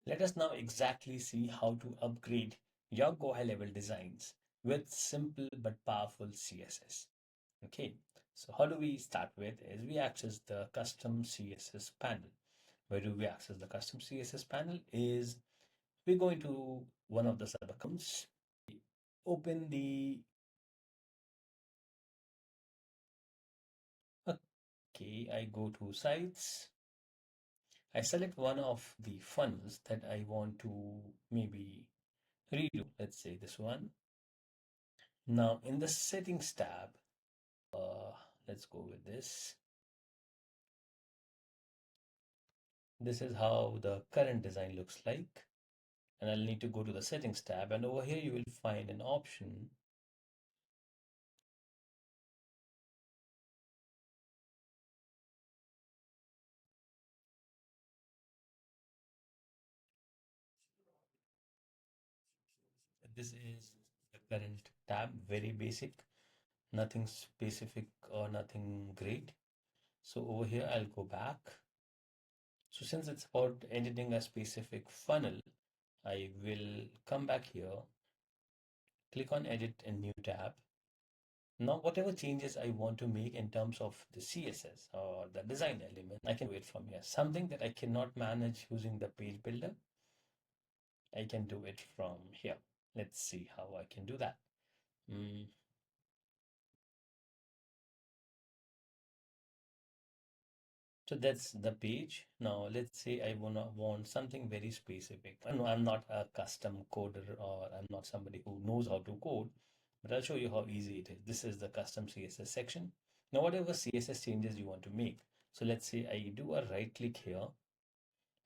Let us now exactly see how to upgrade your Go High Level designs with simple but powerful CSS. Okay, so how do we start with is we access the custom CSS panel. Where do we access the custom CSS panel is we go into one of the sub accounts, open the, okay, I go to sites, I select one of the funnels that I want to maybe redo, let's say this one. Now in the settings tab, let's go with this. This is how the current design looks like. And I'll need to go to the settings tab, and over here you will find an option. This is the current tab, very basic, nothing specific or nothing great. So over here I'll go back. So since it's about editing a specific funnel, I will come back here, click on edit a new tab. Now, whatever changes I want to make in terms of the CSS or the design element, I can do it from here. Something that I cannot manage using the page builder, I can do it from here. Let's see how I can do that. Mm, So that's the page. Now let's say I wanna want something very specific. I know I'm not a custom coder or I'm not somebody who knows how to code, but I'll show you how easy it is. This is the custom CSS section. Now whatever CSS changes you want to make. So let's say I do a right click here.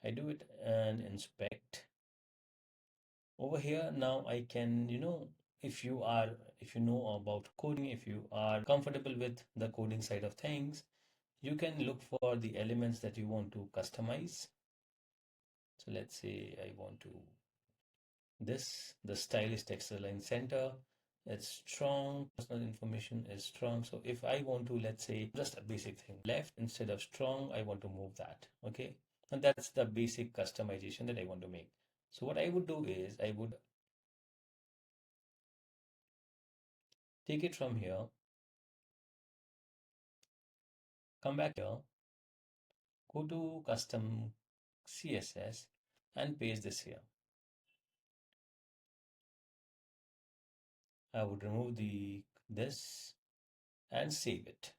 I do it and inspect. Over here now I can, if you know about coding, if you are comfortable with the coding side of things, you can look for the elements that you want to customize. So let's say I want to the style is text align center. It's strong, personal information is strong. So if I want to, let's say, just a basic thing, left instead of strong, I want to move that. Okay. And that's the basic customization that I want to make. So what I would do is I would take it from here, come back here, go to custom CSS and paste this here. I would remove this and save it.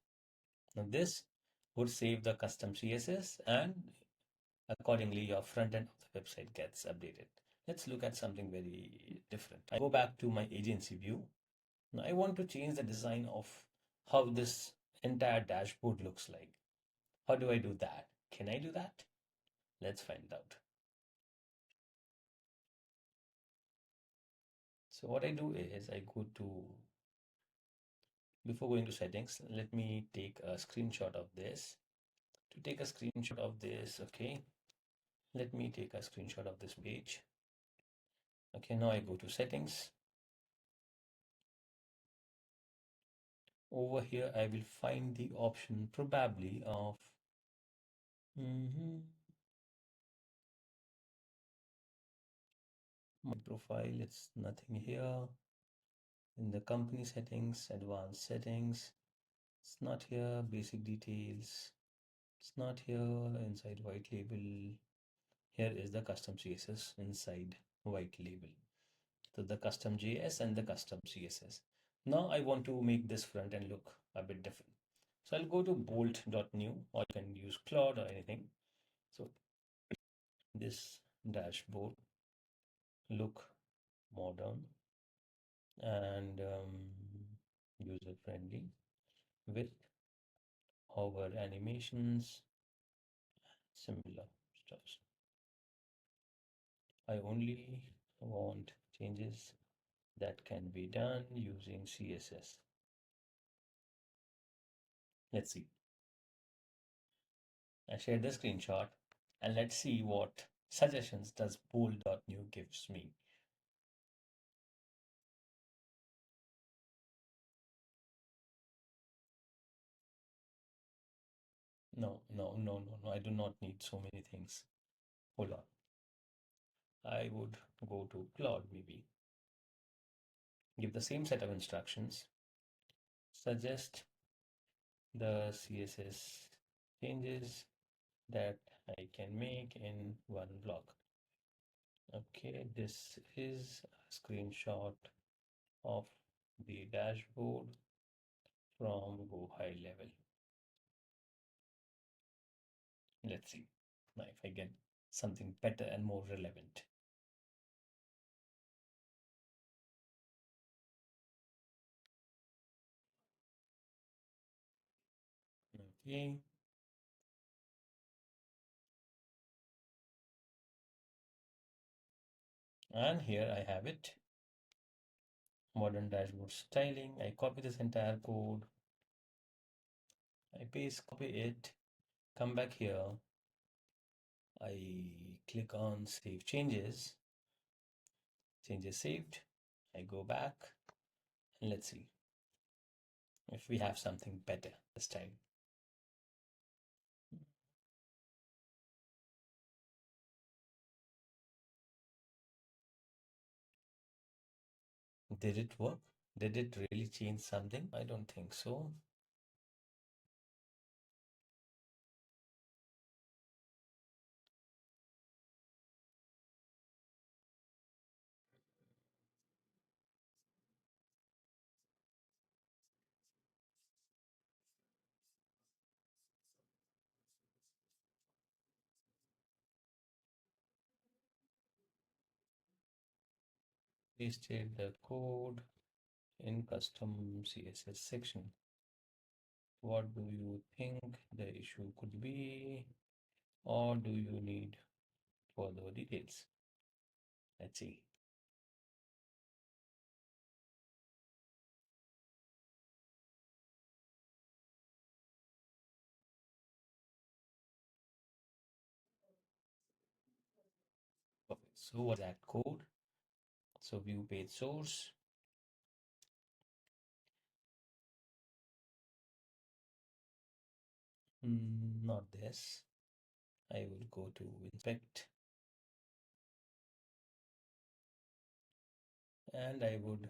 Now this would save the custom CSS and accordingly your front end of the website gets updated. Let's look at something very different. I go back to my agency view. Now I want to change the design of how this entire dashboard looks like. How do I do that? Can I do that? Let's find out. So what I do is I go to, before going to settings, let me take a screenshot of this. To take a screenshot of this, okay, let me take a screenshot of this page. Okay, now I go to settings. Over here, I will find the option probably of my profile. It's nothing here. In the company settings, advanced settings, it's not here. Basic details, it's not here. Inside white label, here is the custom CSS inside white label. So the custom JS and the custom CSS. Now I want to make this front end look a bit different. So I'll go to bolt.new, or you can use Claude or anything. So this dashboard look modern and user friendly with hover animations, similar stuff. I only want changes that can be done using CSS. Let's see. I share the screenshot and let's see what suggestions does bold.new gives me. No, no, no, no, no. I do not need so many things. Hold on. I would go to Claude maybe, give the same set of instructions, suggest the CSS changes that I can make in one block. Okay, this is a screenshot of the dashboard from GoHighLevel. Let's see now if I get something better and more relevant. Okay, and here I have it. Modern dashboard styling. I copy this entire code. I paste, copy it, come back here. I click on save changes. Changes saved. I go back and let's see if we have something better this time. Did it work? Did it really change something? I don't think so. Pasted the code in custom CSS section. What do you think the issue could be? Or do you need further details? Let's see. Perfect. So what's that code? So view page source. Not this. I will go to inspect and I would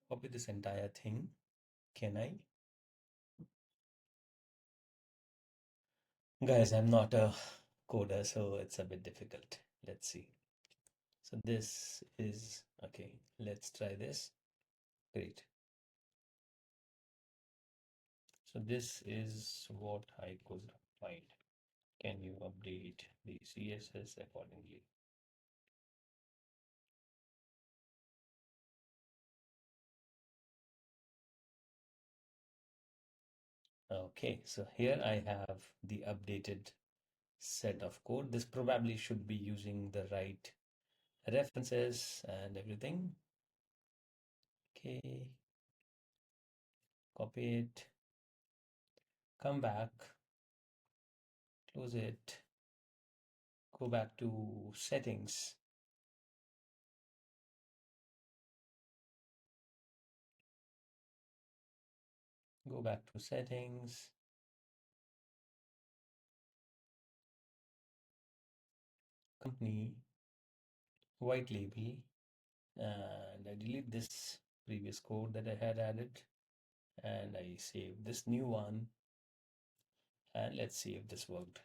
copy this entire thing. Can I? Guys, I'm not a coder, so it's a bit difficult. Let's see. So this is okay. Let's try this. Great. So this is what I could find. Can you update the CSS accordingly? Okay, so here I have the updated set of code. This probably should be using the right references and everything. Okay, copy it, come back, close it, go back to settings. Go back to settings. Company, white label, and I delete this previous code that I had added and I save this new one and let's see if this worked.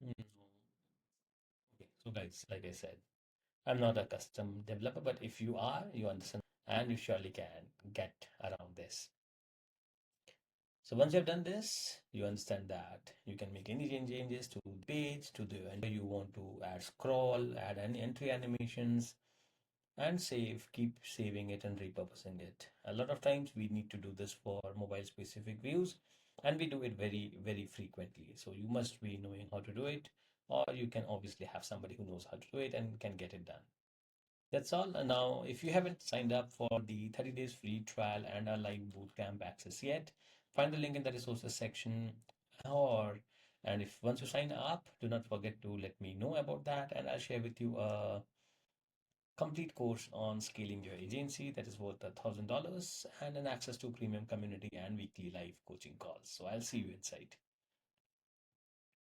Okay, so guys, like I said, I'm not a custom developer, but if you are, you understand and you surely can get around this. So once you've done this, you understand that you can make any changes to the page, to the you want to add scroll, add any entry animations, and save, keep saving it and repurposing it. A lot of times we need to do this for mobile specific views, and we do it very, very frequently. So you must be knowing how to do it, or you can obviously have somebody who knows how to do it and can get it done. That's all. And now, if you haven't signed up for the 30 days free trial and our live bootcamp access yet, find the link in the resources section or And if once you sign up, do not forget to let me know about that, and I'll share with you a complete course on scaling your agency that is worth $1,000 and an access to premium community and weekly live coaching calls. So I'll see you inside.